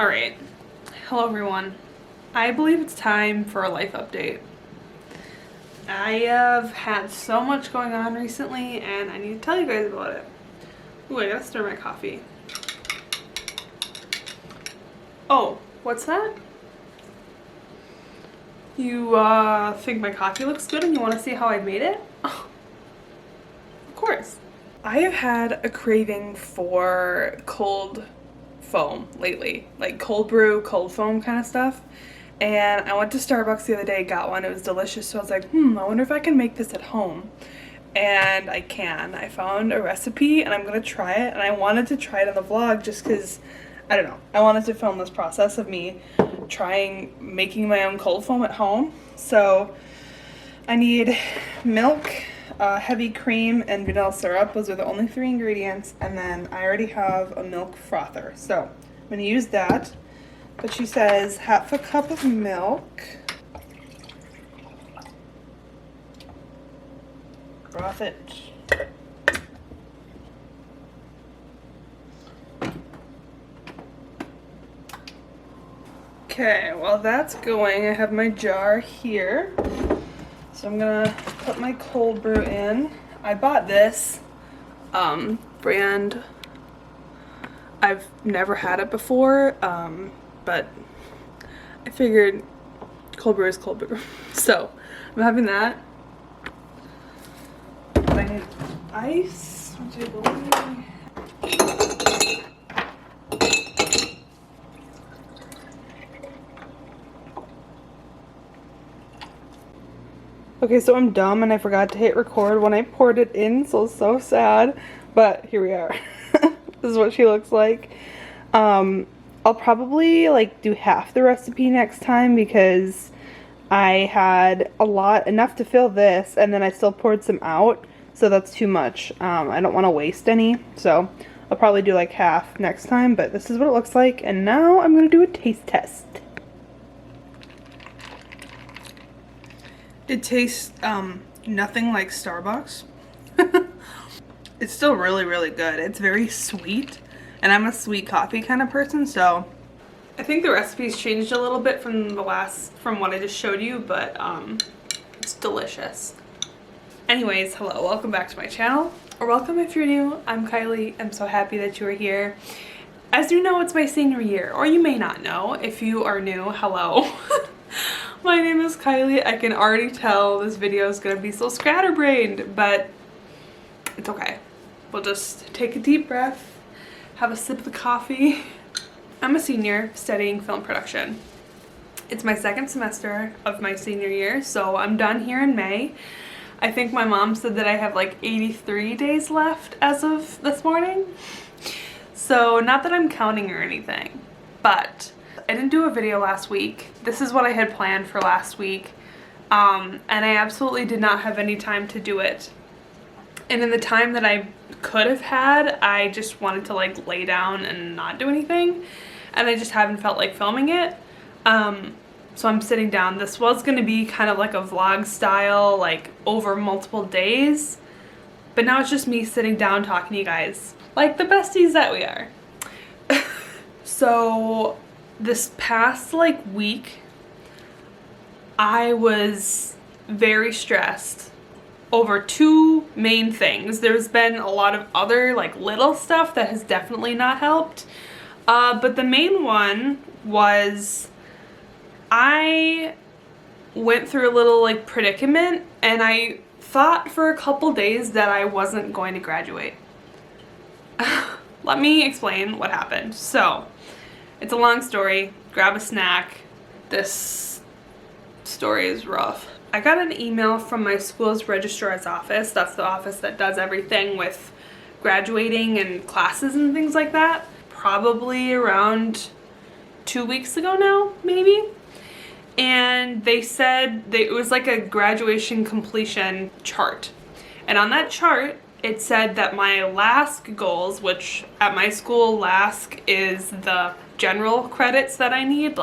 Alright, hello everyone. I believe it's time for a life update. I have had so much going on recently and I need to tell you guys about it. Ooh, I gotta stir my coffee. Oh, what's that? You think my coffee looks good and you want to see how I made it? Oh, of course. I have had a craving for cold foam lately, like cold brew, cold foam kind of stuff. And I went to Starbucks the other day, got one, it was delicious, so I was like, I wonder if I can make this at home. And I can. I found a recipe and I'm gonna try it, and I wanted to try it in the vlog just because, I don't know, I wanted to film this process of me making my own cold foam at home. So I need milk, heavy cream, and vanilla syrup. Those are the only 3 ingredients, and then I already have a milk frother, so I'm gonna use that. But she says half a cup of milk, froth it. Okay, while that's going, I have my jar here. So I'm gonna put my cold brew in. I bought this brand. I've never had it before, but I figured cold brew is cold brew. So I'm having that. I need ice. Okay, so I'm dumb and I forgot to hit record when I poured it in, so sad. But here we are. This is what she looks like. I'll probably do half the recipe next time because I had enough to fill this, and then I still poured some out, so that's too much. I don't want to waste any, so I'll probably do half next time, but this is what it looks like. And now I'm going to do a taste test. It tastes nothing like Starbucks. It's still really, really good. It's very sweet, and I'm a sweet coffee kind of person, so I think the recipe's changed a little bit from what I just showed you, but it's delicious. Anyways, hello, welcome back to my channel, or welcome if you're new. I'm Kylie. I'm so happy that you are here. As you know, it's my senior year, or you may not know. If you are new, hello. My name is Kylie. I can already tell this video is gonna be so scatterbrained, but it's okay. We'll just take a deep breath, have a sip of the coffee. I'm a senior studying film production. It's my 2nd semester of my senior year, so I'm done here in May. I think my mom said that I have 83 days left as of this morning. So not that I'm counting or anything, but I didn't do a video last week. This is what I had planned for last week, and I absolutely did not have any time to do it. And in the time that I could have had, I just wanted to lay down and not do anything, and I just haven't felt like filming it. So I'm sitting down. This was going to be kind of like a vlog style, over multiple days, but now it's just me sitting down talking to you guys like the besties that we are. So this past week, I was very stressed over 2 main things. There's been a lot of other little stuff that has definitely not helped, but the main one was I went through a little predicament, and I thought for a couple days that I wasn't going to graduate. Let me explain what happened. So it's a long story. Grab a snack. This story is rough. I got an email from my school's registrar's office. That's the office that does everything with graduating and classes and things like that. Probably around 2 weeks ago now, maybe. And they said it was a graduation completion chart. And on that chart, it said that my LASK goals, which at my school LASK is the general credits that I need,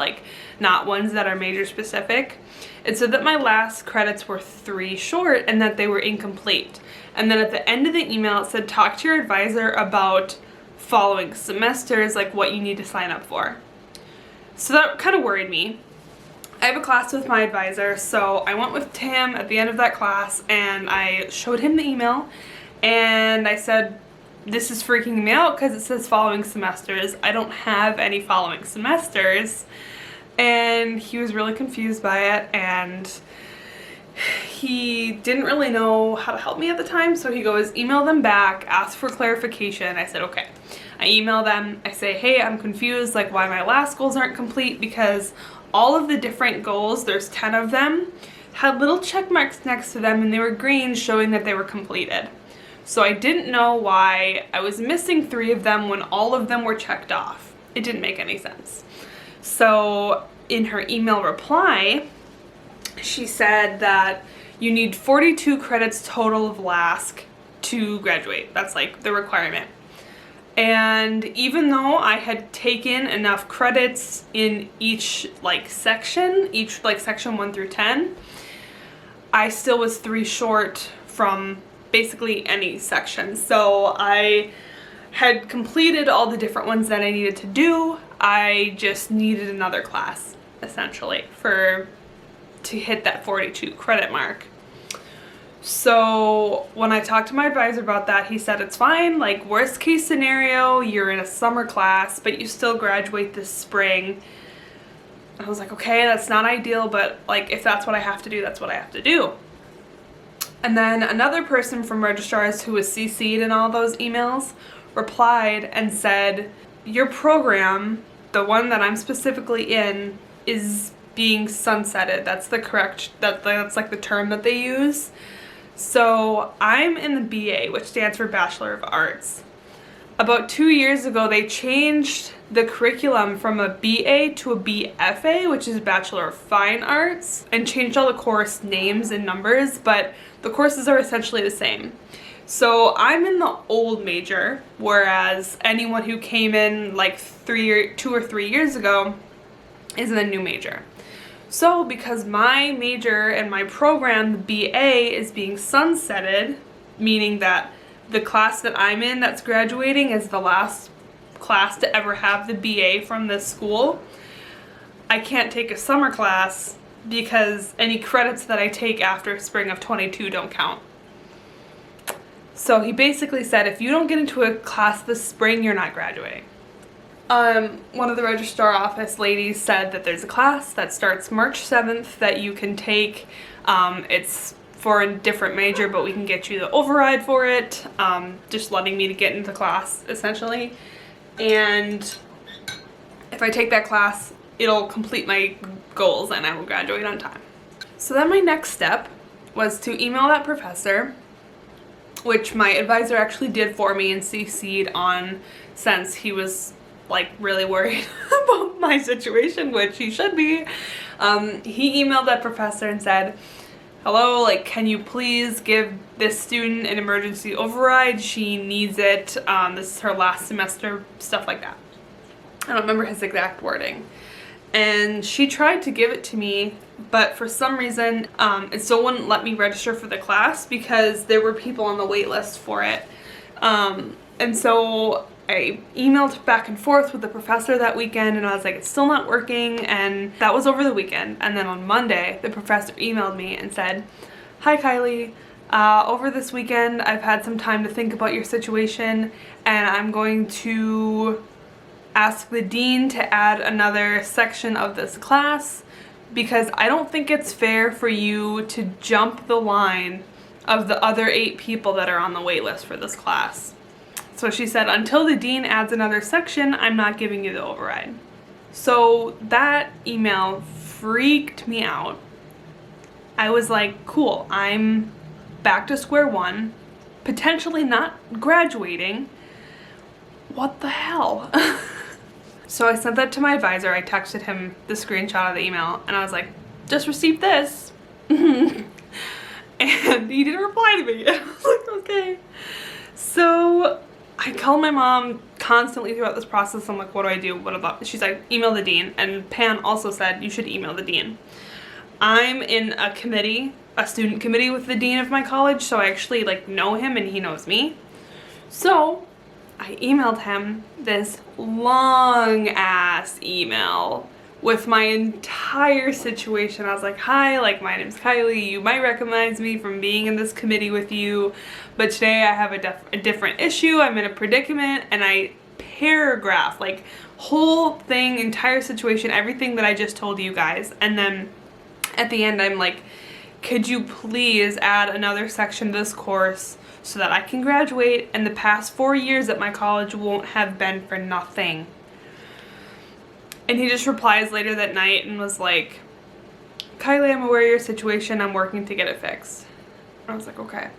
not ones that are major specific. It said that my LASK credits were 3 short and that they were incomplete. And then at the end of the email, it said talk to your advisor about following semesters, what you need to sign up for. So that kind of worried me. I have a class with my advisor, so I went with Tim at the end of that class and I showed him the email and I said, this is freaking me out because it says following semesters. I don't have any following semesters. And he was really confused by it, and he didn't really know how to help me at the time, so he goes, email them back, ask for clarification. I said, okay. I email them, I say, hey, I'm confused, like why my last goals aren't complete, because all of the different goals, there's 10 of them, had little check marks next to them and they were green, showing that they were completed. So I didn't know why I was missing 3 of them when all of them were checked off. It didn't make any sense. So in her email reply, she said that you need 42 credits total of LASK to graduate. That's like the requirement. And even though I had taken enough credits in each like section, section 1 through 10, I still was 3 short from basically any section. So I had completed all the different ones that I needed to do. I just needed another class essentially to hit that 42 credit mark. So when I talked to my advisor about that, he said it's fine, like worst case scenario, you're in a summer class, but you still graduate this spring. I was like, okay, that's not ideal, but like if that's what I have to do, that's what I have to do. And then another person from registrars who was CC'd in all those emails replied and said, your program, the one that I'm specifically in, is being sunsetted. That's the correct, that's like the term that they use. So I'm in the BA, which stands for Bachelor of Arts. About 2 years ago, they changed the curriculum from a BA to a BFA, which is Bachelor of Fine Arts, and changed all the course names and numbers, but the courses are essentially the same. So I'm in the old major, whereas anyone who came in like 2 or 3 years ago is in the new major. So because my major and my program, the BA, is being sunsetted, meaning that the class that I'm in that's graduating is the last class to ever have the BA from this school, I can't take a summer class because any credits that I take after spring of 22 don't count. So he basically said, if you don't get into a class this spring, you're not graduating. One of the registrar office ladies said that there's a class that starts March 7th that you can take. It's for a different major, but we can get you the override for it. Just letting me to get into class, essentially. And if I take that class, it'll complete my goals and I will graduate on time. So then my next step was to email that professor, which my advisor actually did for me and CC'd on, since he was like really worried about my situation, which he should be. He emailed that professor and said, hello, like, can you please give this student an emergency override? She needs it. This is her last semester, stuff like that. I don't remember his exact wording. And she tried to give it to me, but for some reason, it still wouldn't let me register for the class because there were people on the wait list for it. And so I emailed back and forth with the professor that weekend and I was like, it's still not working, and that was over the weekend. And then on Monday, the professor emailed me and said, hi Kylie, over this weekend I've had some time to think about your situation and I'm going to ask the dean to add another section of this class because I don't think it's fair for you to jump the line of the other 8 people that are on the wait list for this class. So she said, until the dean adds another section, I'm not giving you the override. So that email freaked me out. I was like, cool, I'm back to square one, potentially not graduating. What the hell? So I sent that to my advisor. I texted him the screenshot of the email and I was like, just received this. And he didn't reply to me. I was like, okay. So I called my mom constantly throughout this process. I'm like, what do I do? What about? She's like, email the dean. And Pan also said, you should email the dean. I'm in a committee, a student committee with the dean of my college, so I actually like know him and he knows me. So I emailed him this long ass email with my entire situation. I was like, hi, like my name's Kylie, you might recognize me from being in this committee with you, but today I have a different issue, I'm in a predicament, and I paragraph, like whole thing, entire situation, everything that I just told you guys. And then at the end I'm like, could you please add another section to this course so that I can graduate and the past 4 years at my college won't have been for nothing. And he just replies later that night and was like, Kylie, I'm aware of your situation, I'm working to get it fixed. I was like, okay.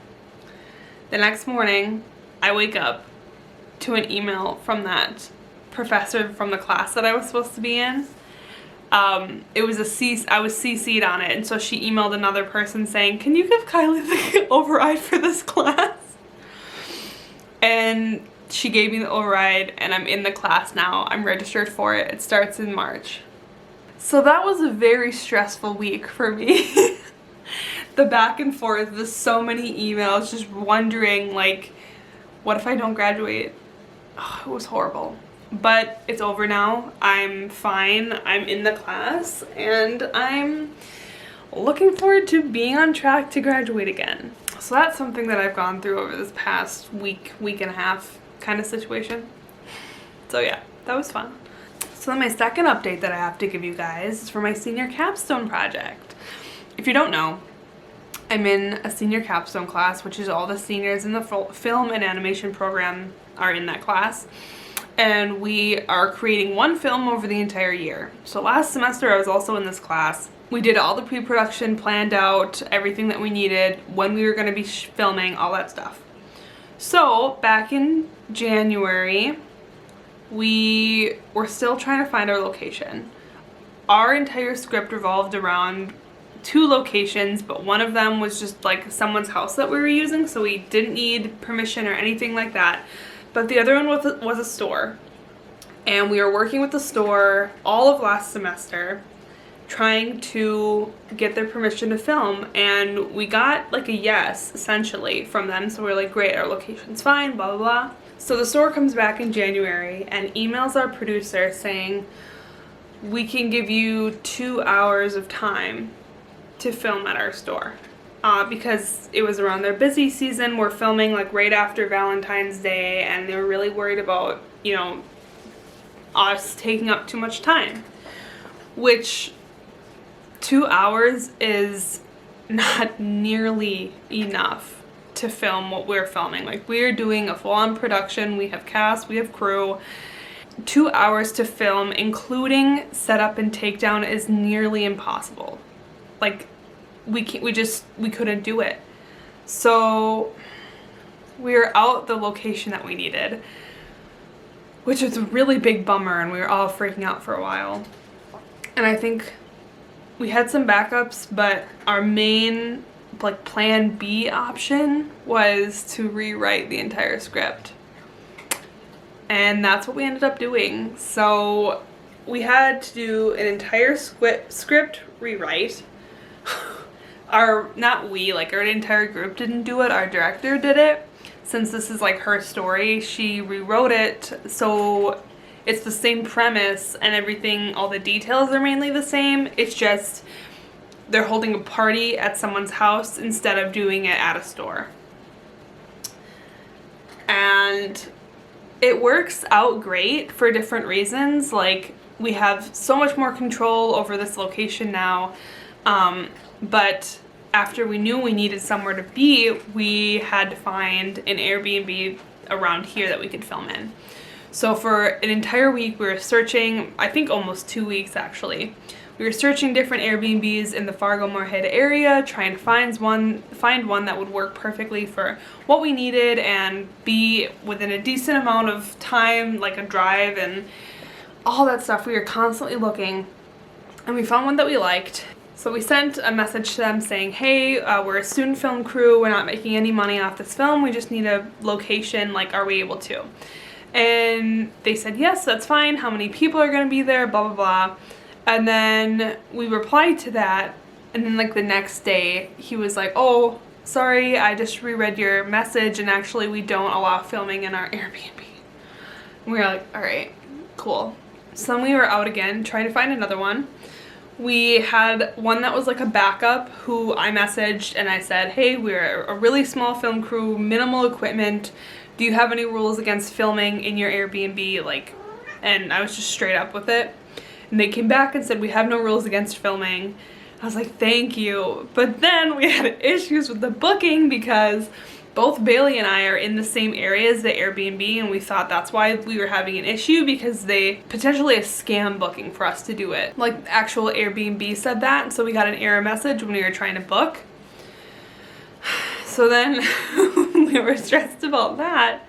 The next morning, I wake up to an email from that professor from the class that I was supposed to be in. It was I was CC'd on it, and so she emailed another person saying, can you give Kylie the override for this class? And she gave me the override, and I'm in the class now. I'm registered for it. It starts in March. So that was a very stressful week for me. The back and forth, the so many emails, just wondering like, what if I don't graduate? Oh, it was horrible. But it's over now. I'm fine. I'm in the class, and I'm looking forward to being on track to graduate again. So that's something that I've gone through over this past week and a half kind of situation. So yeah, that was fun. So then my second update that I have to give you guys is for my senior capstone project. If you don't know, I'm in a senior capstone class, which is all the seniors in the film and animation program are in that class. And we are creating one film over the entire year. So last semester I was also in this class. We did all the pre-production, planned out everything that we needed, when we were going to be filming, all that stuff. So back in January, we were still trying to find our location. Our entire script revolved around 2 locations, but one of them was just like someone's house that we were using, so we didn't need permission or anything like that. But the other one was a store. And we were working with the store all of last semester, trying to get their permission to film, and we got like a yes essentially from them. So we're like, great, our location's fine, blah blah blah. So the store comes back in January and emails our producer saying, we can give you 2 hours of time to film at our store. Because it was around their busy season. We're filming like right after Valentine's Day, and they were really worried about, you know, us taking up too much time, which 2 hours is not nearly enough to film what we're filming. Like, we're doing a full-on production, we have cast, we have crew. 2 hours to film, including setup and takedown, is nearly impossible. Like, we couldn't do it. So we were out the location that we needed, which was a really big bummer, and we were all freaking out for a while. And I think we had some backups, but our main like plan B option was to rewrite the entire script. And that's what we ended up doing. So we had to do an entire script rewrite. Our entire group didn't do it, our director did it. Since this is like her story, she rewrote it so it's the same premise and everything, all the details are mainly the same. It's just they're holding a party at someone's house instead of doing it at a store. And it works out great for different reasons. Like, we have so much more control over this location now. But after we knew we needed somewhere to be, we had to find an Airbnb around here that we could film in. So for an entire week we were searching, I think almost 2 weeks actually. We were searching different Airbnbs in the Fargo-Moorhead area, trying to find one that would work perfectly for what we needed and be within a decent amount of time, like a drive and all that stuff. We were constantly looking, and we found one that we liked. So we sent a message to them saying, hey, we're a student film crew, we're not making any money off this film, we just need a location, like, are we able to? And they said, yes, that's fine, how many people are gonna be there, blah, blah, blah. And then we replied to that, and then like the next day, he was like, oh, sorry, I just reread your message, and actually we don't allow filming in our Airbnb. And we were like, all right, cool. So then we were out again trying to find another one. We had one that was like a backup who I messaged and I said, hey, we're a really small film crew, minimal equipment. Do you have any rules against filming in your Airbnb? Like, and I was just straight up with it. And they came back and said, we have no rules against filming. I was like, thank you. But then we had issues with the booking because both Bailey and I are in the same area as the Airbnb, and we thought that's why we were having an issue, because they potentially a scam booking for us to do it. Like, the actual Airbnb said that, so we got an error message when we were trying to book. So then we were stressed about that,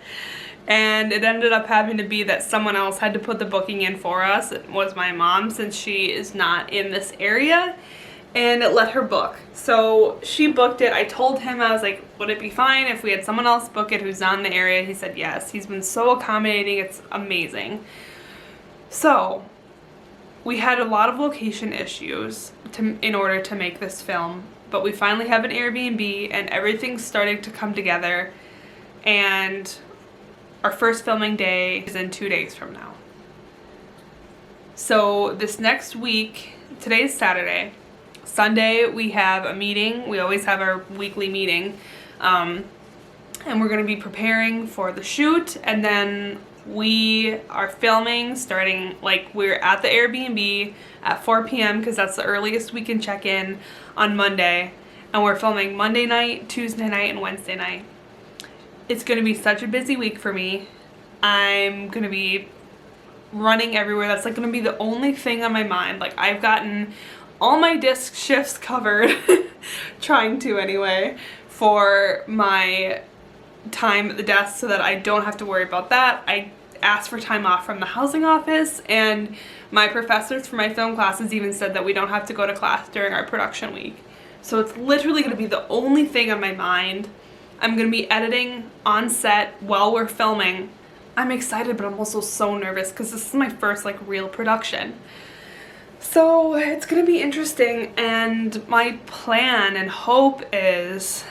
and it ended up having to be that someone else had to put the booking in for us. It was my mom, since she is not in this area, and it let her book. So she booked it. I told him, I was like, would it be fine if we had someone else book it who's not in the area? He said yes. He's been so accommodating. It's amazing. So we had a lot of location issues in order to make this film, but we finally have an Airbnb and everything's starting to come together, and our first filming day is in 2 days from now. So this next week, today's Saturday, Sunday we have a meeting. We always have our weekly meeting, and we're going to be preparing for the shoot, and then we are filming starting, like, we're at the Airbnb at 4 p.m. because that's the earliest we can check in on Monday, and we're filming Monday night, Tuesday night, and Wednesday night. It's going to be such a busy week for me. I'm going to be running everywhere. That's like going to be the only thing on my mind. Like, I've gotten all my disc shifts covered, trying to anyway, for my time at the desk so that I don't have to worry about that. I asked for time off from the housing office, and my professors for my film classes even said that we don't have to go to class during our production week. So it's literally going to be the only thing on my mind. I'm going to be editing on set while we're filming. I'm excited, but I'm also so nervous because this is my first like real production. So it's going to be interesting, and my plan and hope is,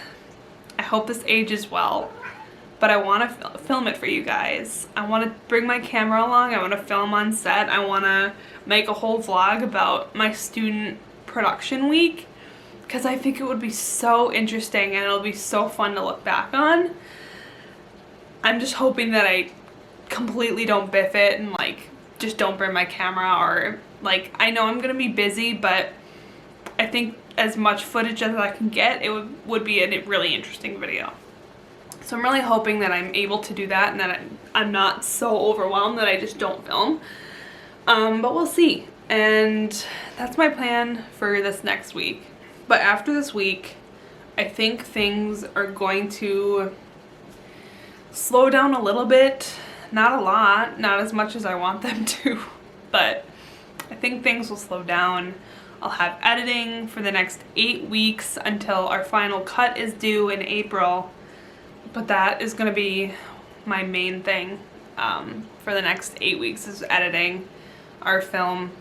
I hope this ages well, but I want to film it for you guys. I want to bring my camera along, I want to film on set, I want to make a whole vlog about my student production week, because I think it would be so interesting and it'll be so fun to look back on. I'm just hoping that I completely don't biff it and like just don't bring my camera, or like, I know I'm gonna be busy, but I think as much footage as I can get, it would be a really interesting video. So I'm really hoping that I'm able to do that, and that I'm not so overwhelmed that I just don't film. But we'll see. And that's my plan for this next week. But after this week, I think things are going to slow down a little bit. Not a lot, not as much as I want them to, but I think things will slow down. I'll have editing for the next 8 weeks until our final cut is due in April, but that is going to be my main thing for the next 8 weeks, is editing our film.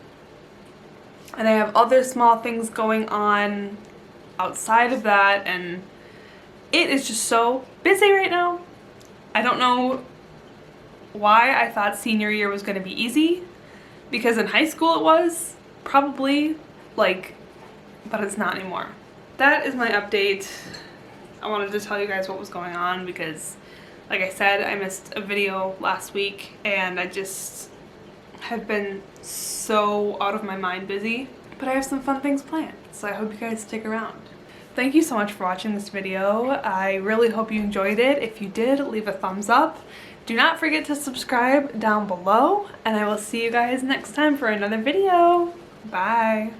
And I have other small things going on outside of that, and it is just so busy right now. I don't know why I thought senior year was going to be easy, because in high school it was, probably, like, but it's not anymore. That is my update. I wanted to tell you guys what was going on because, like I said, I missed a video last week, and I just have been so out of my mind busy, but I have some fun things planned, so I hope you guys stick around. Thank you so much for watching this video. I really hope you enjoyed it. If you did, leave a thumbs up. Do not forget to subscribe down below, and I will see you guys next time for another video. Bye.